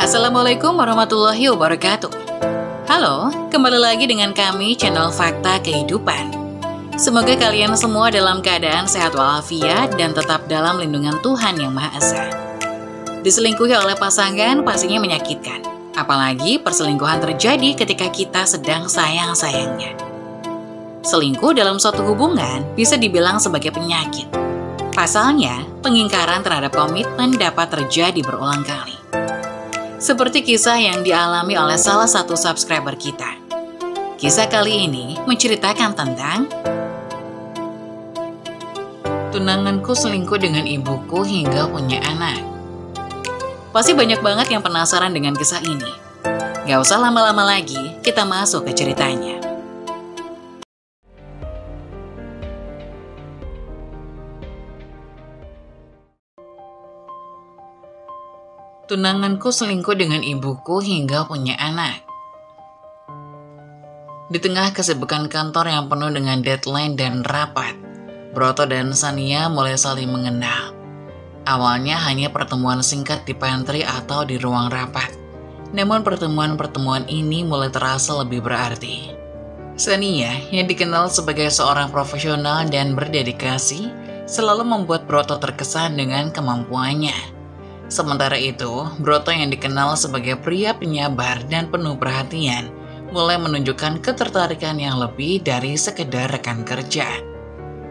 Assalamualaikum warahmatullahi wabarakatuh. Halo, kembali lagi dengan kami channel Fakta Kehidupan. Semoga kalian semua dalam keadaan sehat walafiat dan tetap dalam lindungan Tuhan Yang Maha Esa. Diselingkuhi oleh pasangan pastinya menyakitkan, apalagi perselingkuhan terjadi ketika kita sedang sayang-sayangnya. Selingkuh dalam suatu hubungan bisa dibilang sebagai penyakit. Pasalnya, pengingkaran terhadap komitmen dapat terjadi berulang kali. Seperti kisah yang dialami oleh salah satu subscriber kita. Kisah kali ini menceritakan tentang tunanganku selingkuh dengan ibuku hingga punya anak. Pasti banyak banget yang penasaran dengan kisah ini. Gak usah lama-lama lagi, kita masuk ke ceritanya. Tunanganku selingkuh dengan ibuku hingga punya anak. Di tengah kesibukan kantor yang penuh dengan deadline dan rapat, Broto dan Sania mulai saling mengenal. Awalnya hanya pertemuan singkat di pantry atau di ruang rapat. Namun pertemuan-pertemuan ini mulai terasa lebih berarti. Sania, yang dikenal sebagai seorang profesional dan berdedikasi, selalu membuat Broto terkesan dengan kemampuannya. Sementara itu, Broto yang dikenal sebagai pria penyabar dan penuh perhatian, mulai menunjukkan ketertarikan yang lebih dari sekedar rekan kerja.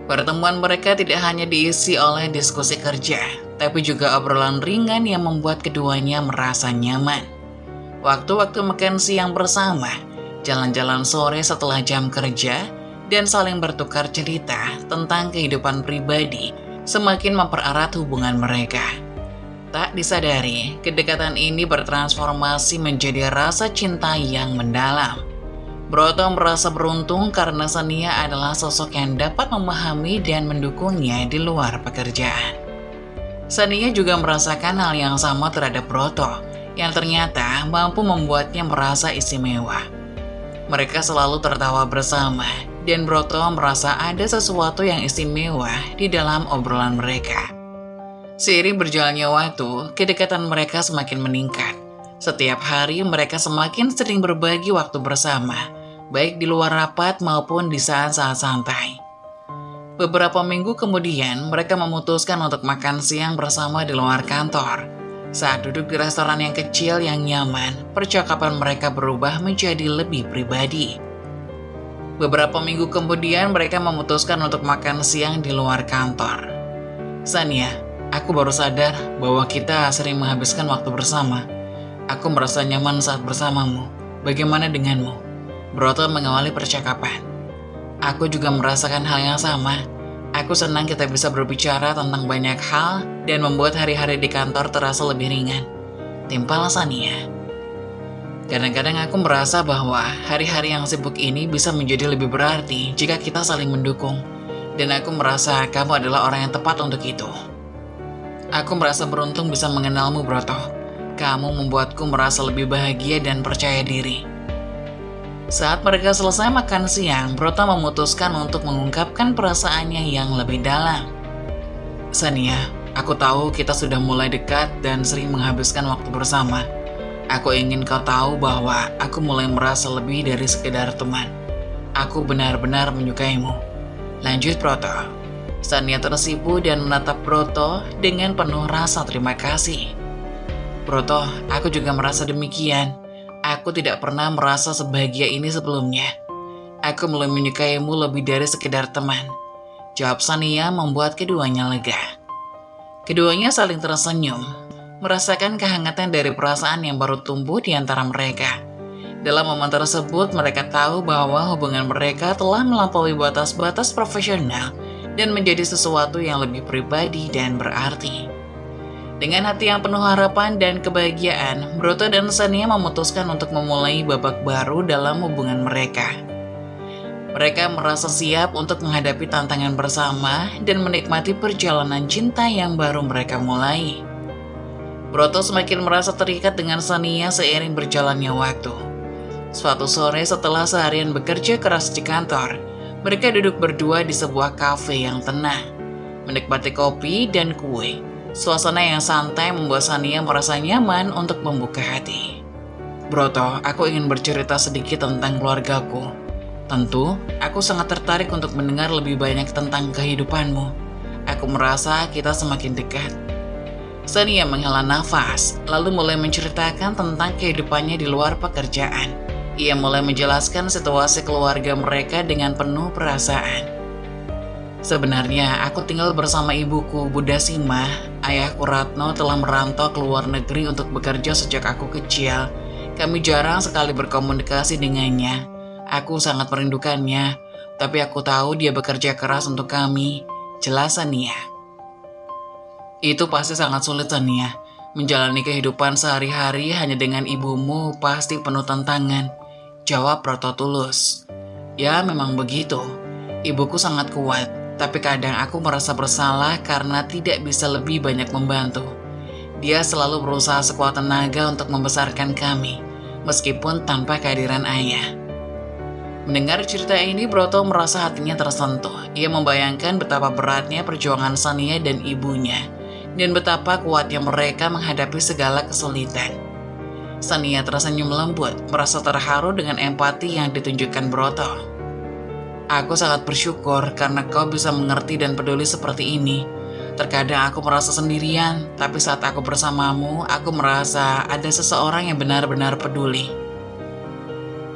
Pertemuan mereka tidak hanya diisi oleh diskusi kerja, tapi juga obrolan ringan yang membuat keduanya merasa nyaman. Waktu-waktu makan siang bersama, jalan-jalan sore setelah jam kerja, dan saling bertukar cerita tentang kehidupan pribadi semakin mempererat hubungan mereka. Tak disadari, kedekatan ini bertransformasi menjadi rasa cinta yang mendalam. Broto merasa beruntung karena Sania adalah sosok yang dapat memahami dan mendukungnya di luar pekerjaan. Sania juga merasakan hal yang sama terhadap Broto, yang ternyata mampu membuatnya merasa istimewa. Mereka selalu tertawa bersama, dan Broto merasa ada sesuatu yang istimewa di dalam obrolan mereka. Seiring berjalannya waktu, kedekatan mereka semakin meningkat. Setiap hari mereka semakin sering berbagi waktu bersama, baik di luar rapat maupun di saat-saat santai. Beberapa minggu kemudian, mereka memutuskan untuk makan siang bersama di luar kantor. Saat duduk di restoran yang kecil yang nyaman, percakapan mereka berubah menjadi lebih pribadi. Beberapa minggu kemudian, mereka memutuskan untuk makan siang di luar kantor. Sania, aku baru sadar bahwa kita sering menghabiskan waktu bersama. Aku merasa nyaman saat bersamamu. Bagaimana denganmu? Broto mengawali percakapan. Aku juga merasakan hal yang sama. Aku senang kita bisa berbicara tentang banyak hal dan membuat hari-hari di kantor terasa lebih ringan. Timpal Sania. Kadang-kadang aku merasa bahwa hari-hari yang sibuk ini bisa menjadi lebih berarti jika kita saling mendukung. Dan aku merasa kamu adalah orang yang tepat untuk itu. Aku merasa beruntung bisa mengenalmu, Broto. Kamu membuatku merasa lebih bahagia dan percaya diri. Saat mereka selesai makan siang, Broto memutuskan untuk mengungkapkan perasaannya yang lebih dalam. Sania, aku tahu kita sudah mulai dekat dan sering menghabiskan waktu bersama. Aku ingin kau tahu bahwa aku mulai merasa lebih dari sekedar teman. Aku benar-benar menyukaimu. Lanjut, Broto. Sania tersipu dan menatap Broto dengan penuh rasa terima kasih. Broto, aku juga merasa demikian. Aku tidak pernah merasa sebahagia ini sebelumnya. Aku mulai menyukaimu lebih dari sekedar teman. Jawab Sania membuat keduanya lega. Keduanya saling tersenyum, merasakan kehangatan dari perasaan yang baru tumbuh di antara mereka. Dalam momen tersebut, mereka tahu bahwa hubungan mereka telah melampaui batas-batas profesional dan menjadi sesuatu yang lebih pribadi dan berarti. Dengan hati yang penuh harapan dan kebahagiaan, Broto dan Sania memutuskan untuk memulai babak baru dalam hubungan mereka. Mereka merasa siap untuk menghadapi tantangan bersama dan menikmati perjalanan cinta yang baru mereka mulai. Broto semakin merasa terikat dengan Sania seiring berjalannya waktu. Suatu sore setelah seharian bekerja keras di kantor, mereka duduk berdua di sebuah kafe yang tenang, menikmati kopi dan kue, Suasana yang santai membuat Sania merasa nyaman untuk membuka hati. Broto, aku ingin bercerita sedikit tentang keluargaku. Tentu, aku sangat tertarik untuk mendengar lebih banyak tentang kehidupanmu. Aku merasa kita semakin dekat. Sania menghela nafas, lalu mulai menceritakan tentang kehidupannya di luar pekerjaan. Ia mulai menjelaskan situasi keluarga mereka dengan penuh perasaan. Sebenarnya, aku tinggal bersama ibuku, Bunda Sima. Ayahku Ratno telah merantau ke luar negeri untuk bekerja sejak aku kecil. Kami jarang sekali berkomunikasi dengannya. Aku sangat merindukannya, tapi aku tahu dia bekerja keras untuk kami. Jelas, Sania. Itu pasti sangat sulit, Sania. Menjalani kehidupan sehari-hari hanya dengan ibumu pasti penuh tantangan. Jawab Broto tulus. Ya, memang begitu. Ibuku sangat kuat, tapi kadang aku merasa bersalah karena tidak bisa lebih banyak membantu. Dia selalu berusaha sekuat tenaga untuk membesarkan kami, meskipun tanpa kehadiran ayah. Mendengar cerita ini, Broto merasa hatinya tersentuh. Ia membayangkan betapa beratnya perjuangan Sania dan ibunya, dan betapa kuatnya mereka menghadapi segala kesulitan. Sania tersenyum lembut, merasa terharu dengan empati yang ditunjukkan Broto. Aku sangat bersyukur karena kau bisa mengerti dan peduli seperti ini. Terkadang aku merasa sendirian, tapi saat aku bersamamu, aku merasa ada seseorang yang benar-benar peduli.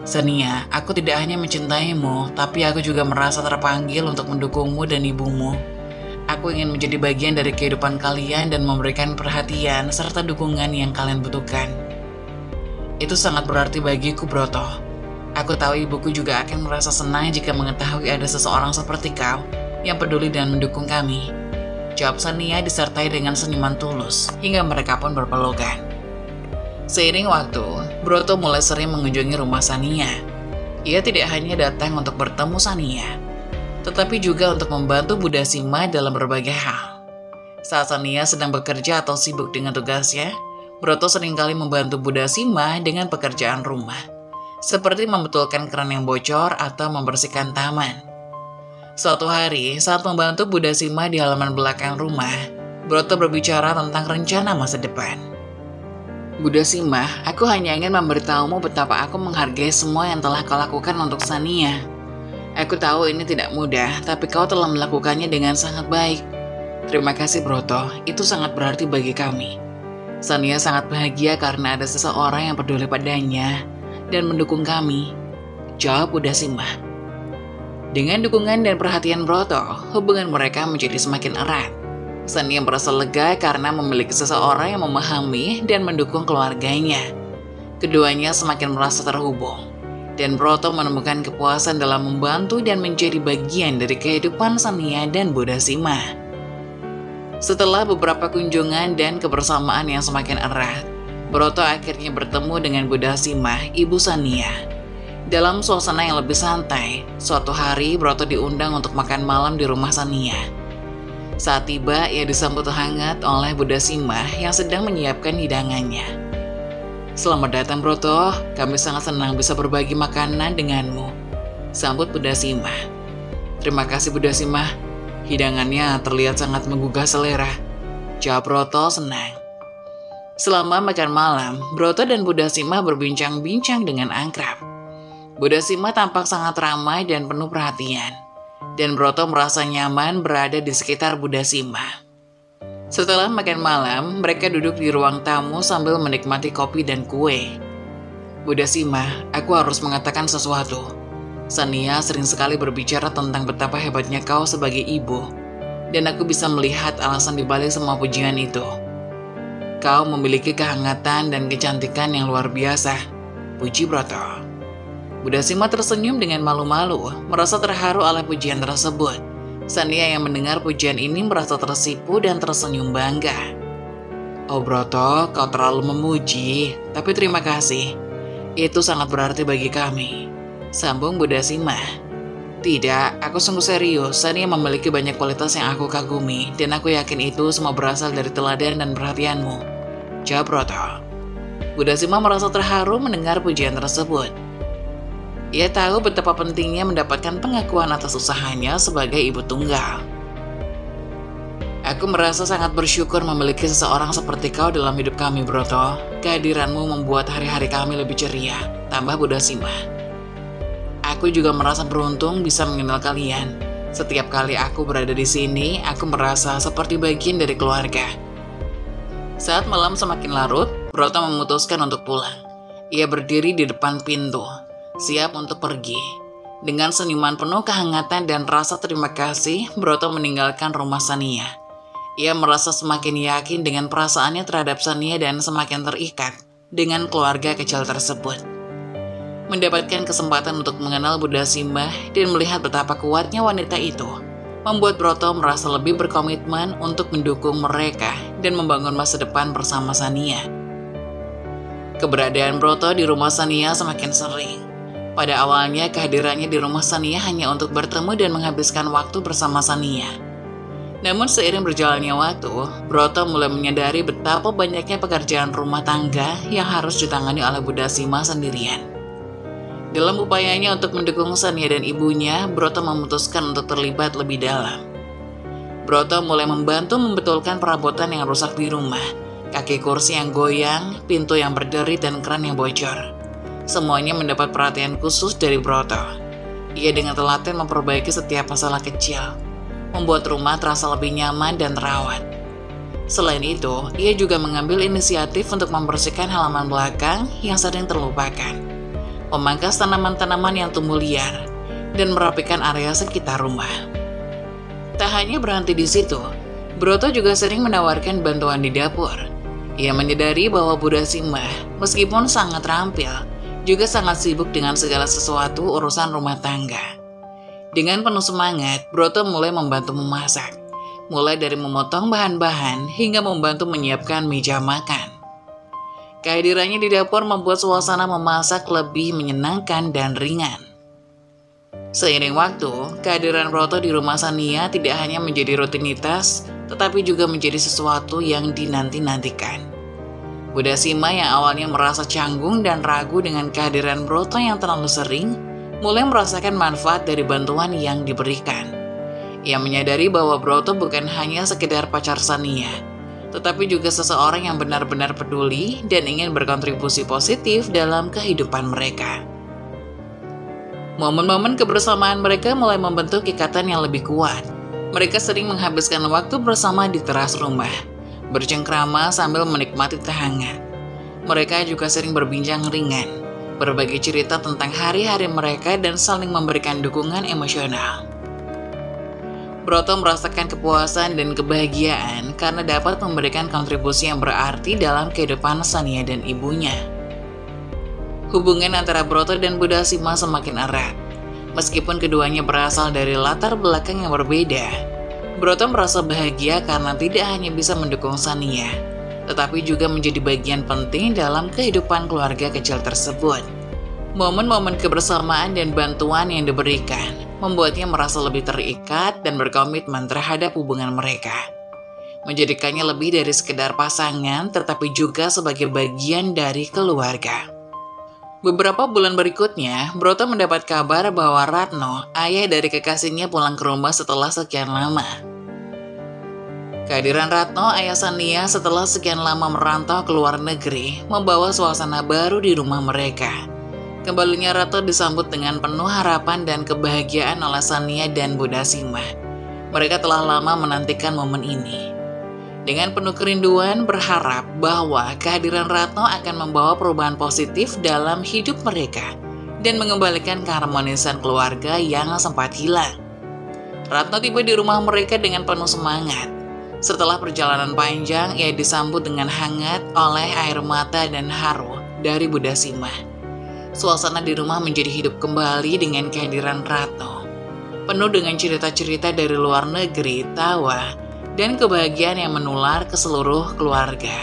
Sania, aku tidak hanya mencintaimu, tapi aku juga merasa terpanggil untuk mendukungmu dan ibumu. Aku ingin menjadi bagian dari kehidupan kalian dan memberikan perhatian serta dukungan yang kalian butuhkan. Itu sangat berarti bagiku, Broto. Aku tahu ibuku juga akan merasa senang jika mengetahui ada seseorang seperti kau yang peduli dan mendukung kami. Jawab Sania disertai dengan senyuman tulus, hingga mereka pun berpelukan. Seiring waktu, Broto mulai sering mengunjungi rumah Sania. Ia tidak hanya datang untuk bertemu Sania, tetapi juga untuk membantu Bunda Sima dalam berbagai hal. Saat Sania sedang bekerja atau sibuk dengan tugasnya, Broto seringkali membantu Bunda Sima dengan pekerjaan rumah, seperti membetulkan keran yang bocor atau membersihkan taman. Suatu hari, saat membantu Bunda Sima di halaman belakang rumah, Broto berbicara tentang rencana masa depan. Bunda Sima, aku hanya ingin memberitahumu betapa aku menghargai semua yang telah kau lakukan untuk Sania. Aku tahu ini tidak mudah, tapi kau telah melakukannya dengan sangat baik. Terima kasih, Broto, itu sangat berarti bagi kami. Sania sangat bahagia karena ada seseorang yang peduli padanya dan mendukung kami. Jawab Bunda Sima. Dengan dukungan dan perhatian Broto, hubungan mereka menjadi semakin erat. Sania merasa lega karena memiliki seseorang yang memahami dan mendukung keluarganya. Keduanya semakin merasa terhubung, dan Broto menemukan kepuasan dalam membantu dan menjadi bagian dari kehidupan Sania dan Bunda Sima. Setelah beberapa kunjungan dan kebersamaan yang semakin erat, Broto akhirnya bertemu dengan Bunda Sima, ibu Sania. Dalam suasana yang lebih santai, suatu hari Broto diundang untuk makan malam di rumah Sania. Saat tiba, ia disambut hangat oleh Bunda Sima yang sedang menyiapkan hidangannya. Selamat datang, Broto. Kami sangat senang bisa berbagi makanan denganmu. Sambut Bunda Sima. Terima kasih, Bunda Sima. Hidangannya terlihat sangat menggugah selera. Jawab Broto senang. Selama makan malam, Broto dan Bunda Sima berbincang-bincang dengan akrab. Bunda Sima tampak sangat ramai dan penuh perhatian, dan Broto merasa nyaman berada di sekitar Bunda Sima. Setelah makan malam, mereka duduk di ruang tamu sambil menikmati kopi dan kue. Bunda Sima, aku harus mengatakan sesuatu. Sania sering sekali berbicara tentang betapa hebatnya kau sebagai ibu, dan aku bisa melihat alasan dibalik semua pujian itu. Kau memiliki kehangatan dan kecantikan yang luar biasa. Puji Broto. Bunda Sima tersenyum dengan malu-malu, merasa terharu oleh pujian tersebut. Sania yang mendengar pujian ini merasa tersipu dan tersenyum bangga. Oh Broto, kau terlalu memuji, tapi terima kasih. Itu sangat berarti bagi kami. Sambung Bunda Sima. Tidak, aku sungguh serius. Sania memiliki banyak kualitas yang aku kagumi, dan aku yakin itu semua berasal dari teladan dan perhatianmu. Jawab Broto. Bunda Sima merasa terharu mendengar pujian tersebut. Ia tahu betapa pentingnya mendapatkan pengakuan atas usahanya sebagai ibu tunggal. Aku merasa sangat bersyukur memiliki seseorang seperti kau dalam hidup kami, Broto. Kehadiranmu membuat hari-hari kami lebih ceria, tambah Budasima. Aku juga merasa beruntung bisa mengenal kalian. Setiap kali aku berada di sini, aku merasa seperti bagian dari keluarga. Saat malam semakin larut, Broto memutuskan untuk pulang. Ia berdiri di depan pintu, siap untuk pergi. Dengan senyuman penuh kehangatan dan rasa terima kasih, Broto meninggalkan rumah Sania. Ia merasa semakin yakin dengan perasaannya terhadap Sania dan semakin terikat dengan keluarga kecil tersebut. Mendapatkan kesempatan untuk mengenal Budasima dan melihat betapa kuatnya wanita itu, membuat Broto merasa lebih berkomitmen untuk mendukung mereka dan membangun masa depan bersama Sania. Keberadaan Broto di rumah Sania semakin sering. Pada awalnya kehadirannya di rumah Sania hanya untuk bertemu dan menghabiskan waktu bersama Sania. Namun seiring berjalannya waktu, Broto mulai menyadari betapa banyaknya pekerjaan rumah tangga yang harus ditangani oleh Budasima sendirian. Dalam upayanya untuk mendukung Sania dan ibunya, Broto memutuskan untuk terlibat lebih dalam. Broto mulai membantu membetulkan perabotan yang rusak di rumah, kaki kursi yang goyang, pintu yang berderit dan keran yang bocor. Semuanya mendapat perhatian khusus dari Broto. Ia dengan telaten memperbaiki setiap masalah kecil, membuat rumah terasa lebih nyaman dan terawat. Selain itu, ia juga mengambil inisiatif untuk membersihkan halaman belakang yang sering terlupakan, memangkas tanaman-tanaman yang tumbuh liar, dan merapikan area sekitar rumah. Tak hanya berhenti di situ, Broto juga sering menawarkan bantuan di dapur. Ia menyadari bahwa Budasima, meskipun sangat terampil, juga sangat sibuk dengan segala sesuatu urusan rumah tangga. Dengan penuh semangat, Broto mulai membantu memasak, mulai dari memotong bahan-bahan hingga membantu menyiapkan meja makan. Kehadirannya di dapur membuat suasana memasak lebih menyenangkan dan ringan. Seiring waktu, kehadiran Broto di rumah Sania tidak hanya menjadi rutinitas, tetapi juga menjadi sesuatu yang dinanti-nantikan. Budasima yang awalnya merasa canggung dan ragu dengan kehadiran Broto yang terlalu sering, mulai merasakan manfaat dari bantuan yang diberikan. Ia menyadari bahwa Broto bukan hanya sekedar pacar Sania, tetapi juga seseorang yang benar-benar peduli dan ingin berkontribusi positif dalam kehidupan mereka. Momen-momen kebersamaan mereka mulai membentuk ikatan yang lebih kuat. Mereka sering menghabiskan waktu bersama di teras rumah, bercengkrama sambil menikmati teh hangat. Mereka juga sering berbincang ringan, berbagi cerita tentang hari-hari mereka dan saling memberikan dukungan emosional. Broto merasakan kepuasan dan kebahagiaan karena dapat memberikan kontribusi yang berarti dalam kehidupan Sania dan ibunya. Hubungan antara Broto dan Budasima semakin erat. Meskipun keduanya berasal dari latar belakang yang berbeda, Broto merasa bahagia karena tidak hanya bisa mendukung Sania, tetapi juga menjadi bagian penting dalam kehidupan keluarga kecil tersebut. Momen-momen kebersamaan dan bantuan yang diberikan membuatnya merasa lebih terikat dan berkomitmen terhadap hubungan mereka, menjadikannya lebih dari sekedar pasangan, tetapi juga sebagai bagian dari keluarga. Beberapa bulan berikutnya, Broto mendapat kabar bahwa Ratno, ayah dari kekasihnya, pulang ke rumah setelah sekian lama. Kehadiran Ratno, ayah Sania, setelah sekian lama merantau ke luar negeri, membawa suasana baru di rumah mereka. Kembalinya Ratno disambut dengan penuh harapan dan kebahagiaan oleh Sania dan Budasima. Mereka telah lama menantikan momen ini. Dengan penuh kerinduan, berharap bahwa kehadiran Ratno akan membawa perubahan positif dalam hidup mereka dan mengembalikan keharmonisan keluarga yang sempat hilang. Ratno tiba di rumah mereka dengan penuh semangat. Setelah perjalanan panjang, ia disambut dengan hangat oleh air mata dan haru dari Budasima. Suasana di rumah menjadi hidup kembali dengan kehadiran Ratno, penuh dengan cerita-cerita dari luar negeri, tawa, dan kebahagiaan yang menular ke seluruh keluarga.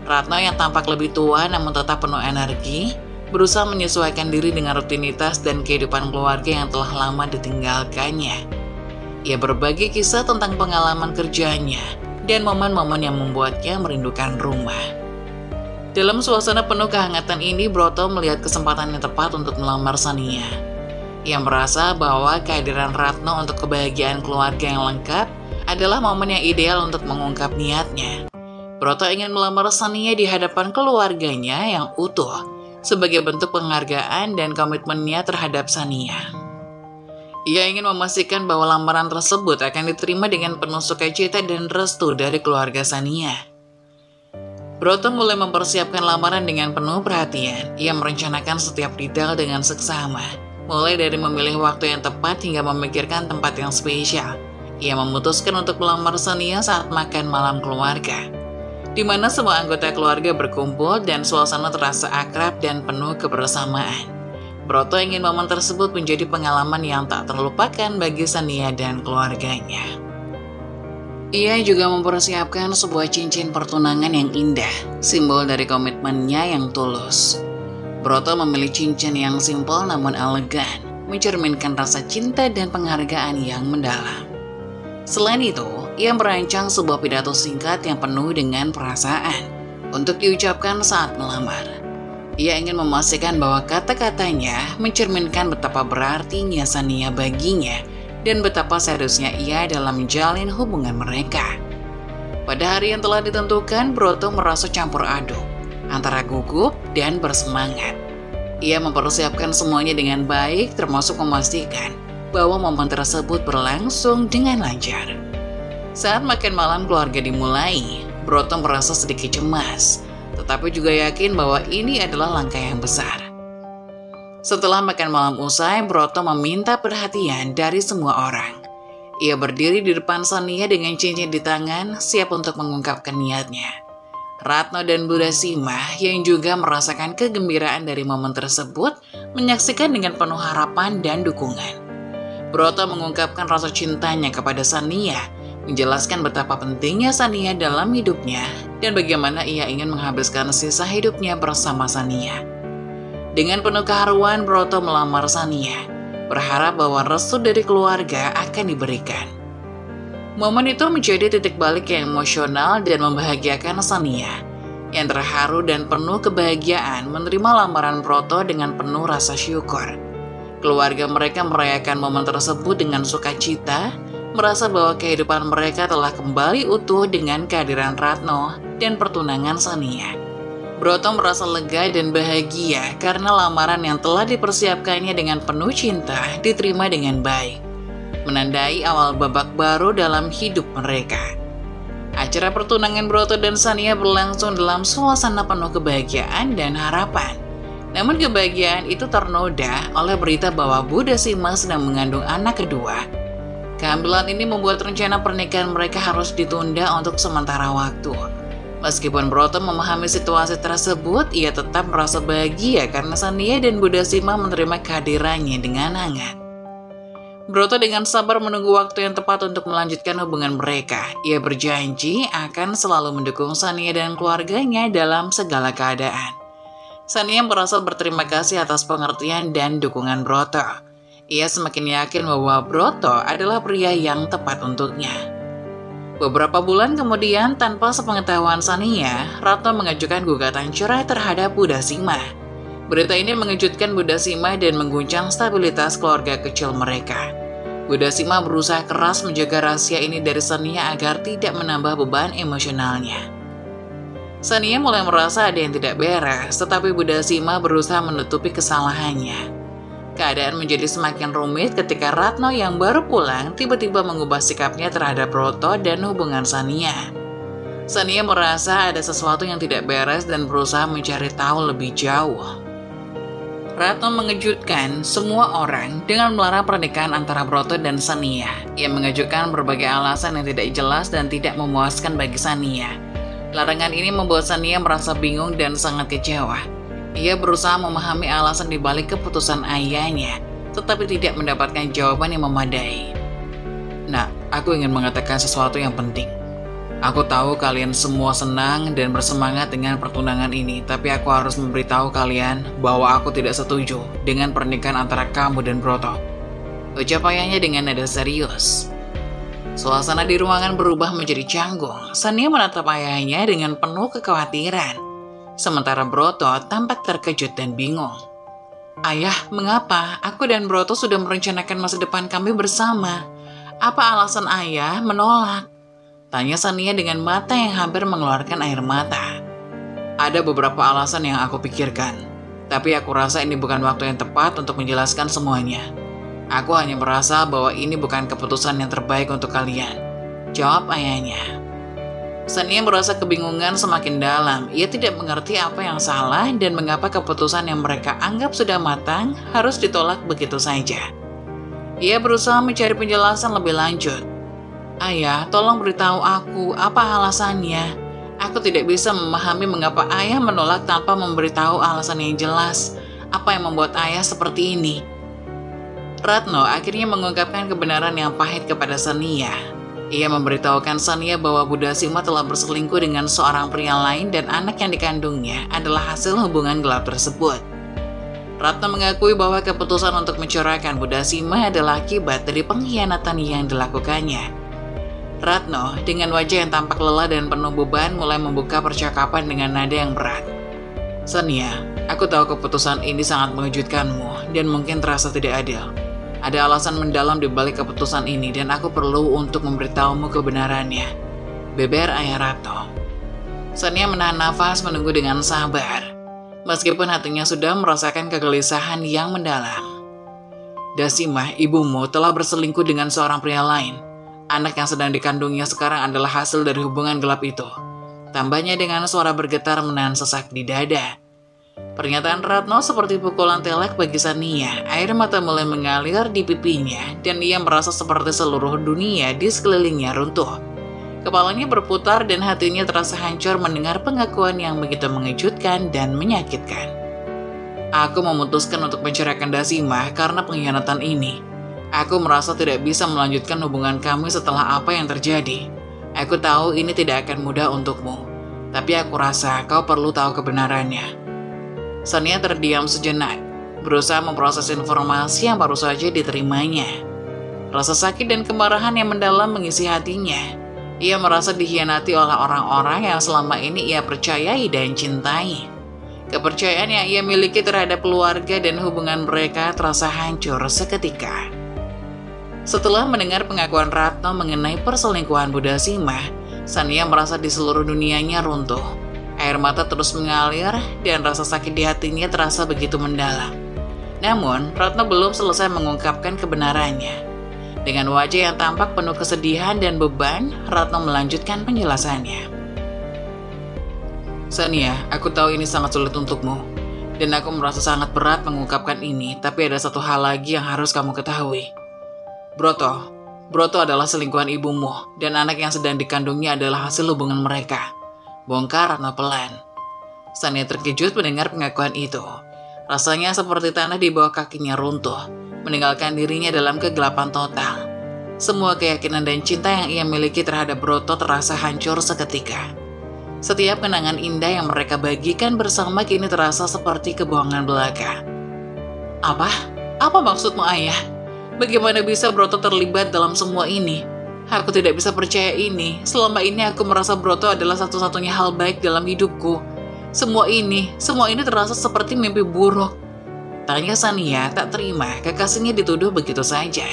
Ratno yang tampak lebih tua namun tetap penuh energi, berusaha menyesuaikan diri dengan rutinitas dan kehidupan keluarga yang telah lama ditinggalkannya. Ia berbagi kisah tentang pengalaman kerjanya dan momen-momen yang membuatnya merindukan rumah. Dalam suasana penuh kehangatan ini, Broto melihat kesempatan yang tepat untuk melamar Sania. Ia merasa bahwa kehadiran Ratno untuk kebahagiaan keluarga yang lengkap adalah momen yang ideal untuk mengungkap niatnya. Broto ingin melamar Sania di hadapan keluarganya yang utuh sebagai bentuk penghargaan dan komitmennya terhadap Sania. Ia ingin memastikan bahwa lamaran tersebut akan diterima dengan penuh sukacita dan restu dari keluarga Sania. Broto mulai mempersiapkan lamaran dengan penuh perhatian. Ia merencanakan setiap detail dengan seksama, mulai dari memilih waktu yang tepat hingga memikirkan tempat yang spesial. Ia memutuskan untuk melamar Sania saat makan malam keluarga, di mana semua anggota keluarga berkumpul dan suasana terasa akrab dan penuh kebersamaan. Broto ingin momen tersebut menjadi pengalaman yang tak terlupakan bagi Sania dan keluarganya. Ia juga mempersiapkan sebuah cincin pertunangan yang indah, simbol dari komitmennya yang tulus. Broto memilih cincin yang simpel namun elegan, mencerminkan rasa cinta dan penghargaan yang mendalam. Selain itu, ia merancang sebuah pidato singkat yang penuh dengan perasaan untuk diucapkan saat melamar. Ia ingin memastikan bahwa kata-katanya mencerminkan betapa berartinya Sania baginya dan betapa seriusnya ia dalam menjalin hubungan mereka. Pada hari yang telah ditentukan, Broto merasa campur aduk antara gugup dan bersemangat. Ia mempersiapkan semuanya dengan baik, termasuk memastikan bahwa momen tersebut berlangsung dengan lancar. Saat makan malam keluarga dimulai, Broto merasa sedikit cemas, tetapi juga yakin bahwa ini adalah langkah yang besar. Setelah makan malam usai, Broto meminta perhatian dari semua orang. Ia berdiri di depan Sania dengan cincin di tangan, siap untuk mengungkapkan niatnya. Ratno dan Budasima yang juga merasakan kegembiraan dari momen tersebut, menyaksikan dengan penuh harapan dan dukungan. Broto mengungkapkan rasa cintanya kepada Sania, menjelaskan betapa pentingnya Sania dalam hidupnya dan bagaimana ia ingin menghabiskan sisa hidupnya bersama Sania. Dengan penuh keharuan, Broto melamar Sania, berharap bahwa restu dari keluarga akan diberikan. Momen itu menjadi titik balik yang emosional dan membahagiakan Sania, yang terharu dan penuh kebahagiaan menerima lamaran Broto dengan penuh rasa syukur. Keluarga mereka merayakan momen tersebut dengan sukacita, merasa bahwa kehidupan mereka telah kembali utuh dengan kehadiran Ratno dan pertunangan Sania. Broto merasa lega dan bahagia karena lamaran yang telah dipersiapkannya dengan penuh cinta diterima dengan baik, menandai awal babak baru dalam hidup mereka. Acara pertunangan Broto dan Sania berlangsung dalam suasana penuh kebahagiaan dan harapan. Namun kebahagiaan itu ternoda oleh berita bahwa Budasima sedang mengandung anak kedua. Kehamilan ini membuat rencana pernikahan mereka harus ditunda untuk sementara waktu. Meskipun Broto memahami situasi tersebut, ia tetap merasa bahagia karena Sania dan Budasima menerima kehadirannya dengan hangat. Broto dengan sabar menunggu waktu yang tepat untuk melanjutkan hubungan mereka. Ia berjanji akan selalu mendukung Sania dan keluarganya dalam segala keadaan. Sania merasa berterima kasih atas pengertian dan dukungan Broto. Ia semakin yakin bahwa Broto adalah pria yang tepat untuknya. Beberapa bulan kemudian, tanpa sepengetahuan Sania, Ratno mengajukan gugatan cerai terhadap Budasima. Berita ini mengejutkan Budasima dan mengguncang stabilitas keluarga kecil mereka. Budasima berusaha keras menjaga rahasia ini dari Sania agar tidak menambah beban emosionalnya. Sania mulai merasa ada yang tidak beres, tetapi Budasima berusaha menutupi kesalahannya. Keadaan menjadi semakin rumit ketika Ratno yang baru pulang tiba-tiba mengubah sikapnya terhadap Broto dan hubungan Sania. Sania merasa ada sesuatu yang tidak beres dan berusaha mencari tahu lebih jauh. Ratno mengejutkan semua orang dengan melarang pernikahan antara Broto dan Sania. Ia mengajukan berbagai alasan yang tidak jelas dan tidak memuaskan bagi Sania. Larangan ini membuat Sania merasa bingung dan sangat kecewa. Ia berusaha memahami alasan dibalik keputusan ayahnya, tetapi tidak mendapatkan jawaban yang memadai. Nah, aku ingin mengatakan sesuatu yang penting. Aku tahu kalian semua senang dan bersemangat dengan pertunangan ini, tapi aku harus memberitahu kalian bahwa aku tidak setuju dengan pernikahan antara kamu dan Broto. Ucap ayahnya dengan nada serius. Suasana di ruangan berubah menjadi canggung. Sania menatap ayahnya dengan penuh kekhawatiran. Sementara Broto tampak terkejut dan bingung. Ayah, mengapa? Aku dan Broto sudah merencanakan masa depan kami bersama. Apa alasan ayah menolak? Tanya Sania dengan mata yang hampir mengeluarkan air mata. Ada beberapa alasan yang aku pikirkan, tapi aku rasa ini bukan waktu yang tepat untuk menjelaskan semuanya. Aku hanya merasa bahwa ini bukan keputusan yang terbaik untuk kalian, jawab ayahnya. Sania merasa kebingungan semakin dalam. Ia tidak mengerti apa yang salah dan mengapa keputusan yang mereka anggap sudah matang harus ditolak begitu saja. Ia berusaha mencari penjelasan lebih lanjut. Ayah, tolong beritahu aku apa alasannya. Aku tidak bisa memahami mengapa ayah menolak tanpa memberitahu alasan yang jelas. Apa yang membuat ayah seperti ini? Ratno akhirnya mengungkapkan kebenaran yang pahit kepada Sania. Ia memberitahukan Sania bahwa Budasima telah berselingkuh dengan seorang pria lain dan anak yang dikandungnya adalah hasil hubungan gelap tersebut. Ratno mengakui bahwa keputusan untuk menceraikan Budasima adalah akibat dari pengkhianatan yang dilakukannya. Ratno dengan wajah yang tampak lelah dan penuh beban mulai membuka percakapan dengan nada yang berat. Sania, aku tahu keputusan ini sangat mengejutkanmu dan mungkin terasa tidak adil. Ada alasan mendalam di balik keputusan ini dan aku perlu untuk memberitahumu kebenarannya, beber ayah Ratno. Sania menahan nafas menunggu dengan sabar, meskipun hatinya sudah merasakan kegelisahan yang mendalam. Dasima, ibumu telah berselingkuh dengan seorang pria lain. Anak yang sedang dikandungnya sekarang adalah hasil dari hubungan gelap itu. Tambahnya dengan suara bergetar menahan sesak di dada. Pernyataan Ratno seperti pukulan telak bagi Sania. Air mata mulai mengalir di pipinya dan ia merasa seperti seluruh dunia di sekelilingnya runtuh. Kepalanya berputar dan hatinya terasa hancur mendengar pengakuan yang begitu mengejutkan dan menyakitkan. Aku memutuskan untuk menceraikan Dasima karena pengkhianatan ini. Aku merasa tidak bisa melanjutkan hubungan kami setelah apa yang terjadi. Aku tahu ini tidak akan mudah untukmu, tapi aku rasa kau perlu tahu kebenarannya. Sania terdiam sejenak, berusaha memproses informasi yang baru saja diterimanya. Rasa sakit dan kemarahan yang mendalam mengisi hatinya. Ia merasa dikhianati oleh orang-orang yang selama ini ia percayai dan cintai. Kepercayaan yang ia miliki terhadap keluarga dan hubungan mereka terasa hancur seketika. Setelah mendengar pengakuan Ratno mengenai perselingkuhan Budasima, Sania merasa di seluruh dunianya runtuh. Air mata terus mengalir dan rasa sakit di hatinya terasa begitu mendalam. Namun, Ratno belum selesai mengungkapkan kebenarannya. Dengan wajah yang tampak penuh kesedihan dan beban, Ratno melanjutkan penjelasannya. Sania, aku tahu ini sangat sulit untukmu. Dan aku merasa sangat berat mengungkapkan ini, tapi ada satu hal lagi yang harus kamu ketahui. Broto adalah selingkuhan ibumu, dan anak yang sedang dikandungnya adalah hasil hubungan mereka. Bongkar Ratno pelan. Sania terkejut mendengar pengakuan itu. Rasanya seperti tanah di bawah kakinya runtuh, meninggalkan dirinya dalam kegelapan total. Semua keyakinan dan cinta yang ia miliki terhadap Broto terasa hancur seketika. Setiap kenangan indah yang mereka bagikan bersama kini terasa seperti kebohongan belaka. Apa maksudmu, ayah? Bagaimana bisa Broto terlibat dalam semua ini? Aku tidak bisa percaya ini. Selama ini aku merasa Broto adalah satu-satunya hal baik dalam hidupku. Semua ini terasa seperti mimpi buruk. Tanya Sania tak terima, kekasihnya dituduh begitu saja.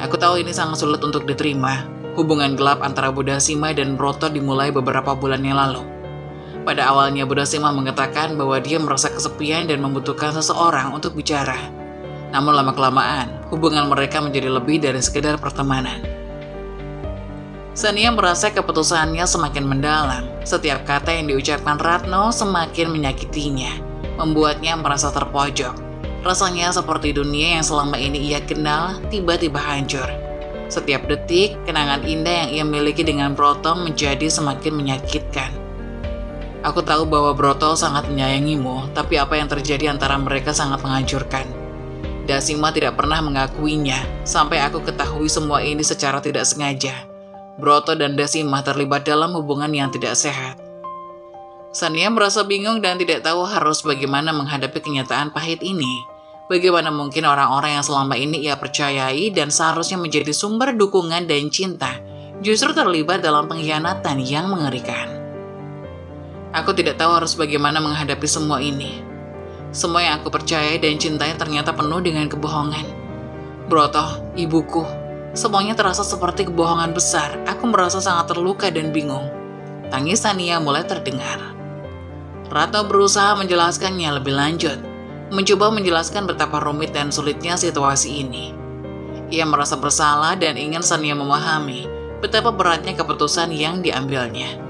Aku tahu ini sangat sulit untuk diterima. Hubungan gelap antara Budasima dan Broto dimulai beberapa bulan yang lalu. Pada awalnya Budasima mengatakan bahwa dia merasa kesepian dan membutuhkan seseorang untuk bicara. Namun lama-kelamaan, hubungan mereka menjadi lebih dari sekedar pertemanan. Sania merasa keputusannya semakin mendalam. Setiap kata yang diucapkan Ratno semakin menyakitinya, membuatnya merasa terpojok. Rasanya seperti dunia yang selama ini ia kenal tiba-tiba hancur. Setiap detik, kenangan indah yang ia miliki dengan Broto menjadi semakin menyakitkan. Aku tahu bahwa Broto sangat menyayangimu, tapi apa yang terjadi antara mereka sangat menghancurkan. Dasima tidak pernah mengakuinya, sampai aku ketahui semua ini secara tidak sengaja. Broto dan Dasima terlibat dalam hubungan yang tidak sehat. Sania merasa bingung dan tidak tahu harus bagaimana menghadapi kenyataan pahit ini. Bagaimana mungkin orang-orang yang selama ini ia percayai dan seharusnya menjadi sumber dukungan dan cinta, justru terlibat dalam pengkhianatan yang mengerikan. Aku tidak tahu harus bagaimana menghadapi semua ini. Semua yang aku percaya dan cintai ternyata penuh dengan kebohongan. Broto, ibuku, semuanya terasa seperti kebohongan besar. Aku merasa sangat terluka dan bingung. Tangis Sania mulai terdengar. Ratno berusaha menjelaskannya lebih lanjut, mencoba menjelaskan betapa rumit dan sulitnya situasi ini. Ia merasa bersalah dan ingin Sania memahami betapa beratnya keputusan yang diambilnya.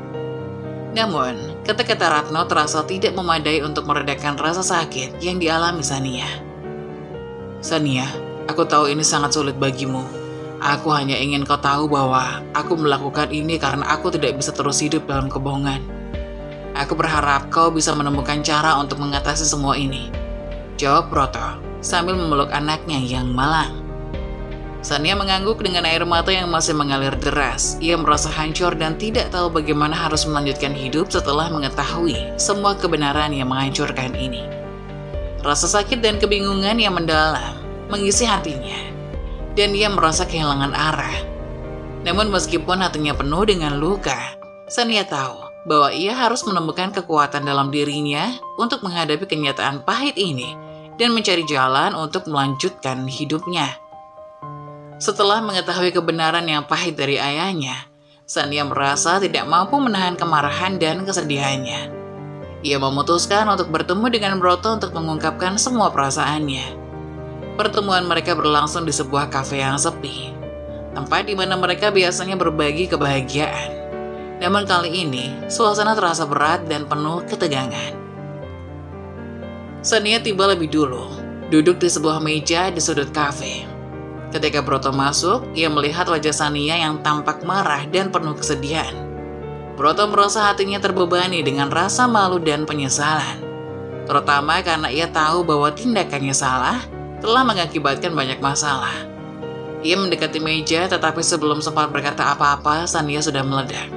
Namun, kata-kata Ratno terasa tidak memadai untuk meredakan rasa sakit yang dialami Sania. Sania, aku tahu ini sangat sulit bagimu. Aku hanya ingin kau tahu bahwa aku melakukan ini karena aku tidak bisa terus hidup dalam kebohongan. Aku berharap kau bisa menemukan cara untuk mengatasi semua ini, jawab Broto sambil memeluk anaknya yang malang. Sania mengangguk dengan air mata yang masih mengalir deras. Ia merasa hancur dan tidak tahu bagaimana harus melanjutkan hidup setelah mengetahui semua kebenaran yang menghancurkan ini. Rasa sakit dan kebingungan yang mendalam mengisi hatinya, dan ia merasa kehilangan arah. Namun meskipun hatinya penuh dengan luka, Sania tahu bahwa ia harus menemukan kekuatan dalam dirinya untuk menghadapi kenyataan pahit ini dan mencari jalan untuk melanjutkan hidupnya. Setelah mengetahui kebenaran yang pahit dari ayahnya, Sania merasa tidak mampu menahan kemarahan dan kesedihannya. Ia memutuskan untuk bertemu dengan Broto untuk mengungkapkan semua perasaannya. Pertemuan mereka berlangsung di sebuah kafe yang sepi, tempat di mana mereka biasanya berbagi kebahagiaan. Namun kali ini, suasana terasa berat dan penuh ketegangan. Sania tiba lebih dulu, duduk di sebuah meja di sudut kafe. Ketika Broto masuk, ia melihat wajah Sania yang tampak marah dan penuh kesedihan. Broto merasa hatinya terbebani dengan rasa malu dan penyesalan, terutama karena ia tahu bahwa tindakannya salah telah mengakibatkan banyak masalah. Ia mendekati meja, tetapi sebelum sempat berkata apa-apa, Sania sudah meledak.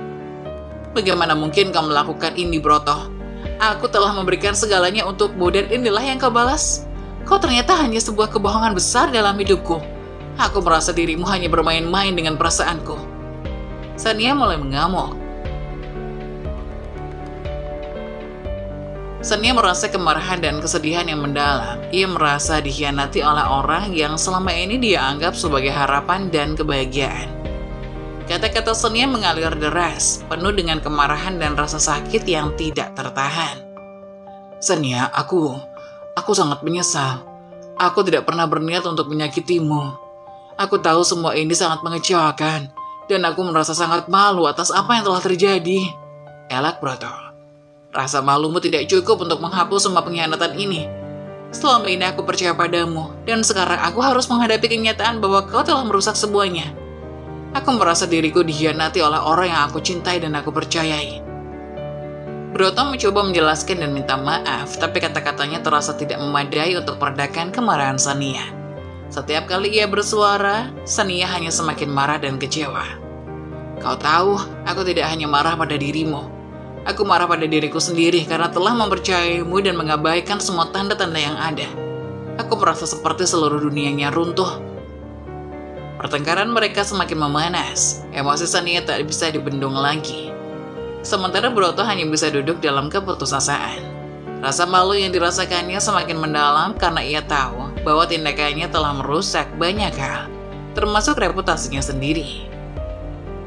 Bagaimana mungkin kau melakukan ini, Broto? Aku telah memberikan segalanya untukmu dan inilah yang kau balas. Kau ternyata hanya sebuah kebohongan besar dalam hidupku. Aku merasa dirimu hanya bermain-main dengan perasaanku. Sania mulai mengamuk. Sania merasa kemarahan dan kesedihan yang mendalam. Ia merasa dikhianati oleh orang yang selama ini dia anggap sebagai harapan dan kebahagiaan. Kata-kata Sania mengalir deras, penuh dengan kemarahan dan rasa sakit yang tidak tertahan. Sania, aku sangat menyesal. Aku tidak pernah berniat untuk menyakitimu. Aku tahu semua ini sangat mengecewakan, dan aku merasa sangat malu atas apa yang telah terjadi. Elak Broto. Rasa malumu tidak cukup untuk menghapus semua pengkhianatan ini. Selama ini aku percaya padamu, dan sekarang aku harus menghadapi kenyataan bahwa kau telah merusak semuanya. Aku merasa diriku dikhianati oleh orang yang aku cintai dan aku percayai. Broto mencoba menjelaskan dan minta maaf, tapi kata-katanya terasa tidak memadai untuk meredakan kemarahan Sania. Setiap kali ia bersuara, Sania hanya semakin marah dan kecewa. Kau tahu, aku tidak hanya marah pada dirimu. Aku marah pada diriku sendiri karena telah mempercayaimu dan mengabaikan semua tanda-tanda yang ada. Aku merasa seperti seluruh dunianya runtuh. Pertengkaran mereka semakin memanas. Emosi Sania tak bisa dibendung lagi. Sementara Broto hanya bisa duduk dalam keputusasaan. Rasa malu yang dirasakannya semakin mendalam karena ia tahu bahwa tindakannya telah merusak banyak hal, termasuk reputasinya sendiri.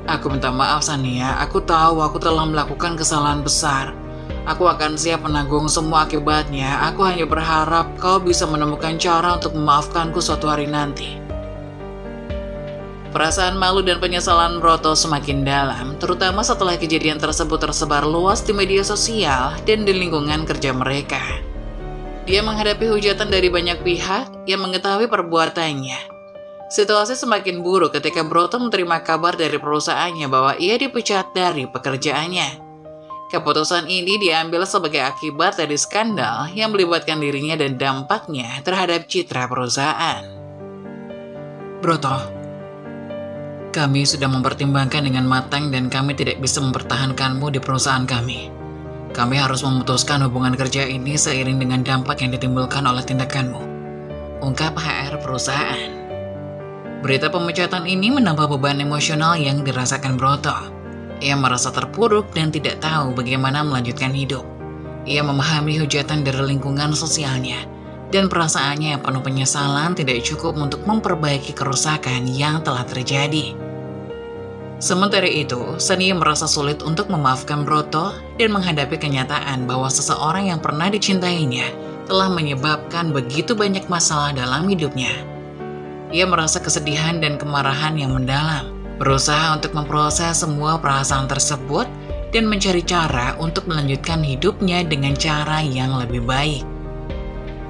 Aku minta maaf Sania, aku tahu aku telah melakukan kesalahan besar. Aku akan siap menanggung semua akibatnya. Aku hanya berharap kau bisa menemukan cara untuk memaafkanku suatu hari nanti. Perasaan malu dan penyesalan Broto semakin dalam, terutama setelah kejadian tersebut tersebar luas di media sosial dan di lingkungan kerja mereka. Dia menghadapi hujatan dari banyak pihak yang mengetahui perbuatannya. Situasi semakin buruk ketika Broto menerima kabar dari perusahaannya bahwa ia dipecat dari pekerjaannya. Keputusan ini diambil sebagai akibat dari skandal yang melibatkan dirinya dan dampaknya terhadap citra perusahaan. Broto, kami sudah mempertimbangkan dengan matang dan kami tidak bisa mempertahankanmu di perusahaan kami. Kami harus memutuskan hubungan kerja ini seiring dengan dampak yang ditimbulkan oleh tindakanmu, ungkap HR perusahaan. Berita pemecatan ini menambah beban emosional yang dirasakan Broto. Ia merasa terpuruk dan tidak tahu bagaimana melanjutkan hidup. Ia memahami hujatan dari lingkungan sosialnya, dan perasaannya yang penuh penyesalan tidak cukup untuk memperbaiki kerusakan yang telah terjadi. Sementara itu, Sania merasa sulit untuk memaafkan Broto dan menghadapi kenyataan bahwa seseorang yang pernah dicintainya telah menyebabkan begitu banyak masalah dalam hidupnya. Ia merasa kesedihan dan kemarahan yang mendalam, berusaha untuk memproses semua perasaan tersebut dan mencari cara untuk melanjutkan hidupnya dengan cara yang lebih baik.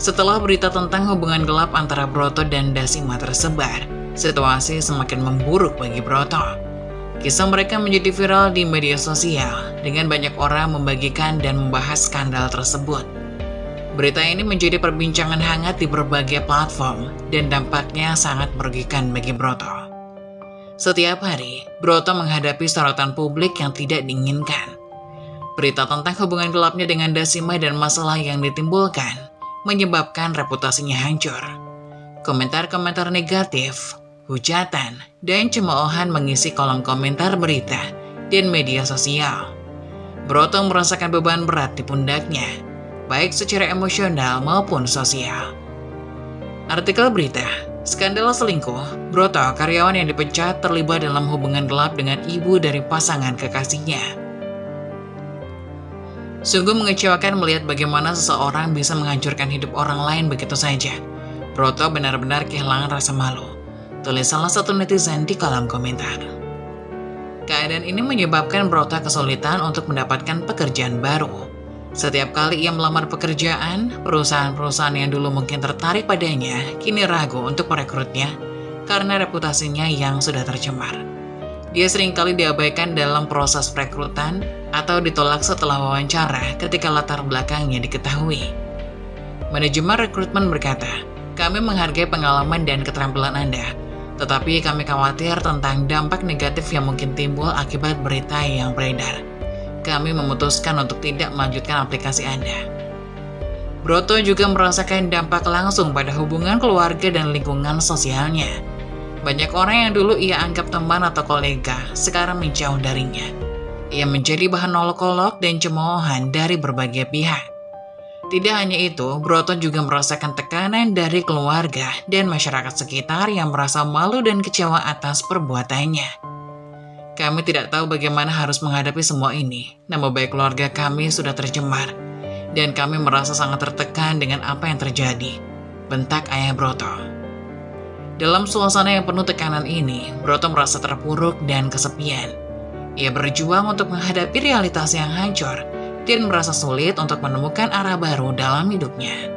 Setelah berita tentang hubungan gelap antara Broto dan Dasima tersebar, situasi semakin memburuk bagi Broto. Kisah mereka menjadi viral di media sosial dengan banyak orang membagikan dan membahas skandal tersebut. Berita ini menjadi perbincangan hangat di berbagai platform dan dampaknya sangat merugikan bagi Broto. Setiap hari, Broto menghadapi sorotan publik yang tidak diinginkan. Berita tentang hubungan gelapnya dengan Dasima dan masalah yang ditimbulkan menyebabkan reputasinya hancur. Komentar-komentar negatif, hujatan, dan cemoohan mengisi kolom komentar berita dan media sosial. Broto merasakan beban berat di pundaknya, baik secara emosional maupun sosial. Artikel berita, skandal selingkuh, Broto, karyawan yang dipecat terlibat dalam hubungan gelap dengan ibu dari pasangan kekasihnya. Sungguh mengecewakan melihat bagaimana seseorang bisa menghancurkan hidup orang lain begitu saja. Broto benar-benar kehilangan rasa malu, tulis salah satu netizen di kolom komentar. Keadaan ini menyebabkan Broto kesulitan untuk mendapatkan pekerjaan baru. Setiap kali ia melamar pekerjaan, perusahaan-perusahaan yang dulu mungkin tertarik padanya kini ragu untuk merekrutnya karena reputasinya yang sudah tercemar. Dia seringkali diabaikan dalam proses perekrutan atau ditolak setelah wawancara ketika latar belakangnya diketahui. Manajemen rekrutmen berkata, "Kami menghargai pengalaman dan keterampilan Anda, tetapi kami khawatir tentang dampak negatif yang mungkin timbul akibat berita yang beredar. Kami memutuskan untuk tidak melanjutkan aplikasi Anda." Broto juga merasakan dampak langsung pada hubungan keluarga dan lingkungan sosialnya. Banyak orang yang dulu ia anggap teman atau kolega, sekarang menjauh darinya. Ia menjadi bahan olok-olok dan cemoohan dari berbagai pihak. Tidak hanya itu, Broto juga merasakan tekanan dari keluarga dan masyarakat sekitar yang merasa malu dan kecewa atas perbuatannya. "Kami tidak tahu bagaimana harus menghadapi semua ini. Nama baik keluarga kami sudah tercemar, dan kami merasa sangat tertekan dengan apa yang terjadi," bentak ayah Broto. Dalam suasana yang penuh tekanan ini, Broto merasa terpuruk dan kesepian. Ia berjuang untuk menghadapi realitas yang hancur dan merasa sulit untuk menemukan arah baru dalam hidupnya.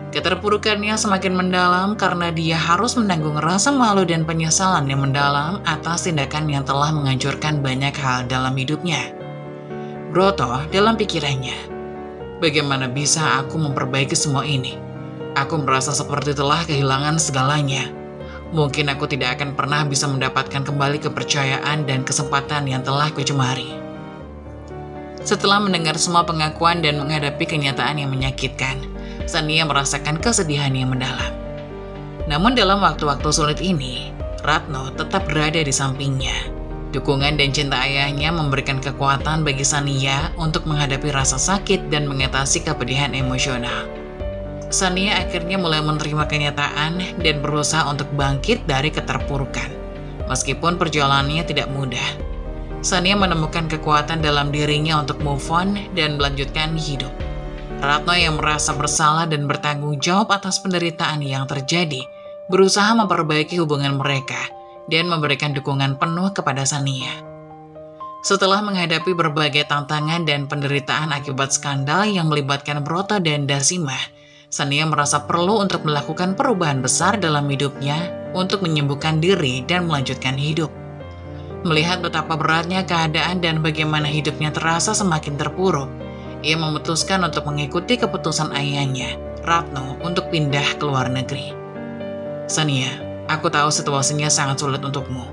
Keterpurukannya semakin mendalam karena dia harus menanggung rasa malu dan penyesalan yang mendalam atas tindakan yang telah menghancurkan banyak hal dalam hidupnya. Broto dalam pikirannya, "Bagaimana bisa aku memperbaiki semua ini? Aku merasa seperti telah kehilangan segalanya. Mungkin aku tidak akan pernah bisa mendapatkan kembali kepercayaan dan kesempatan yang telah kucemari." Setelah mendengar semua pengakuan dan menghadapi kenyataan yang menyakitkan, Sania merasakan kesedihan yang mendalam. Namun dalam waktu-waktu sulit ini, Ratno tetap berada di sampingnya. Dukungan dan cinta ayahnya memberikan kekuatan bagi Sania untuk menghadapi rasa sakit dan mengatasi kepedihan emosional. Sania akhirnya mulai menerima kenyataan dan berusaha untuk bangkit dari keterpurukan. Meskipun perjalanannya tidak mudah, Sania menemukan kekuatan dalam dirinya untuk move on dan melanjutkan hidup. Ratno yang merasa bersalah dan bertanggung jawab atas penderitaan yang terjadi, berusaha memperbaiki hubungan mereka dan memberikan dukungan penuh kepada Sania. Setelah menghadapi berbagai tantangan dan penderitaan akibat skandal yang melibatkan Broto dan Dasima, Sania merasa perlu untuk melakukan perubahan besar dalam hidupnya untuk menyembuhkan diri dan melanjutkan hidup. Melihat betapa beratnya keadaan dan bagaimana hidupnya terasa semakin terpuruk, ia memutuskan untuk mengikuti keputusan ayahnya, Ratno, untuk pindah ke luar negeri. "Sania, aku tahu situasinya sangat sulit untukmu.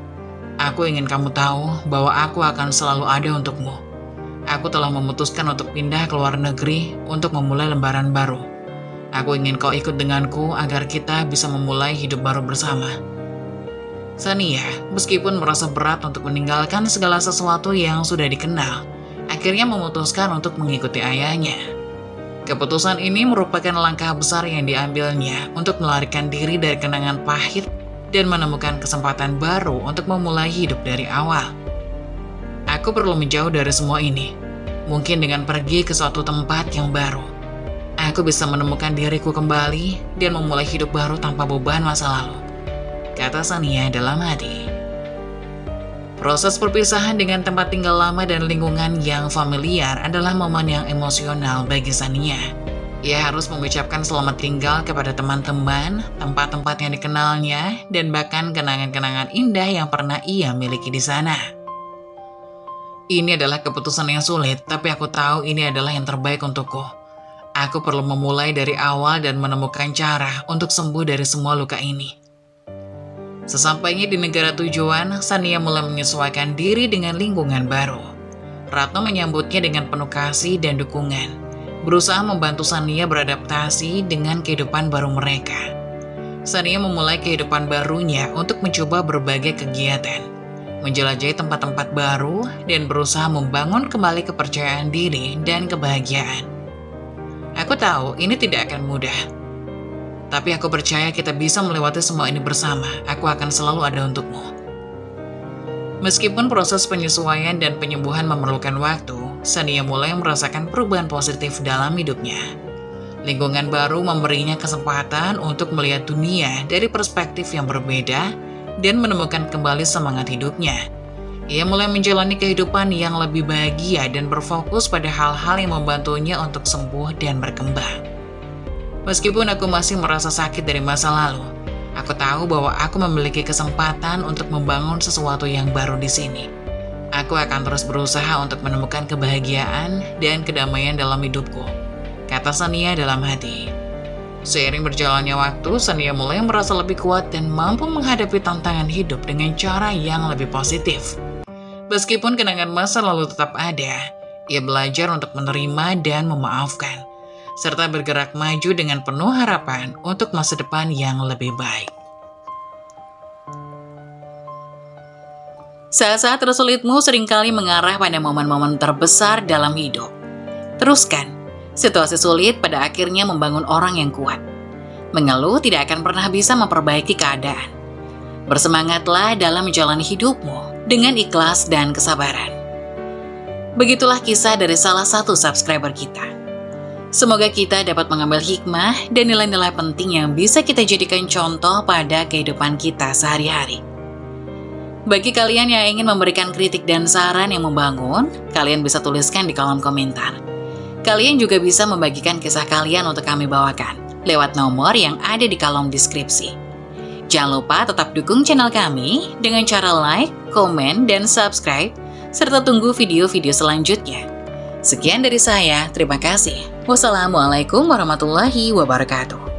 Aku ingin kamu tahu bahwa aku akan selalu ada untukmu. Aku telah memutuskan untuk pindah ke luar negeri untuk memulai lembaran baru. Aku ingin kau ikut denganku agar kita bisa memulai hidup baru bersama." Sania, meskipun merasa berat untuk meninggalkan segala sesuatu yang sudah dikenal, akhirnya memutuskan untuk mengikuti ayahnya. Keputusan ini merupakan langkah besar yang diambilnya untuk melarikan diri dari kenangan pahit dan menemukan kesempatan baru untuk memulai hidup dari awal. Aku perlu menjauh dari semua ini. Mungkin dengan pergi ke suatu tempat yang baru, aku bisa menemukan diriku kembali dan memulai hidup baru tanpa beban masa lalu, kata Shania dalam hati. Proses perpisahan dengan tempat tinggal lama dan lingkungan yang familiar adalah momen yang emosional bagi Shania. Ia harus mengucapkan selamat tinggal kepada teman-teman, tempat-tempat yang dikenalnya, dan bahkan kenangan-kenangan indah yang pernah ia miliki di sana. Ini adalah keputusan yang sulit, tapi aku tahu ini adalah yang terbaik untukku. Aku perlu memulai dari awal dan menemukan cara untuk sembuh dari semua luka ini. Sesampainya di negara tujuan, Shania mulai menyesuaikan diri dengan lingkungan baru. Ratno menyambutnya dengan penuh kasih dan dukungan, berusaha membantu Shania beradaptasi dengan kehidupan baru mereka. Shania memulai kehidupan barunya untuk mencoba berbagai kegiatan, menjelajahi tempat-tempat baru, dan berusaha membangun kembali kepercayaan diri dan kebahagiaan. Aku tahu ini tidak akan mudah, tapi aku percaya kita bisa melewati semua ini bersama. Aku akan selalu ada untukmu. Meskipun proses penyesuaian dan penyembuhan memerlukan waktu, Shania mulai merasakan perubahan positif dalam hidupnya. Lingkungan baru memberinya kesempatan untuk melihat dunia dari perspektif yang berbeda dan menemukan kembali semangat hidupnya. Ia mulai menjalani kehidupan yang lebih bahagia dan berfokus pada hal-hal yang membantunya untuk sembuh dan berkembang. Meskipun aku masih merasa sakit dari masa lalu, aku tahu bahwa aku memiliki kesempatan untuk membangun sesuatu yang baru di sini. Aku akan terus berusaha untuk menemukan kebahagiaan dan kedamaian dalam hidupku, kata Shania dalam hati. Seiring berjalannya waktu, Shania mulai merasa lebih kuat dan mampu menghadapi tantangan hidup dengan cara yang lebih positif. Meskipun kenangan masa lalu tetap ada, ia belajar untuk menerima dan memaafkan, serta bergerak maju dengan penuh harapan untuk masa depan yang lebih baik. Saat-saat tersulitmu seringkali mengarah pada momen-momen terbesar dalam hidup. Teruskan. Situasi sulit pada akhirnya membangun orang yang kuat. Mengeluh tidak akan pernah bisa memperbaiki keadaan. Bersemangatlah dalam menjalani hidupmu dengan ikhlas dan kesabaran. Begitulah kisah dari salah satu subscriber kita. Semoga kita dapat mengambil hikmah dan nilai-nilai penting yang bisa kita jadikan contoh pada kehidupan kita sehari-hari. Bagi kalian yang ingin memberikan kritik dan saran yang membangun, kalian bisa tuliskan di kolom komentar. Kalian juga bisa membagikan kisah kalian untuk kami bawakan lewat nomor yang ada di kolom deskripsi. Jangan lupa tetap dukung channel kami dengan cara like, komen, dan subscribe, serta tunggu video-video selanjutnya. Sekian dari saya, terima kasih. Wassalamualaikum warahmatullahi wabarakatuh.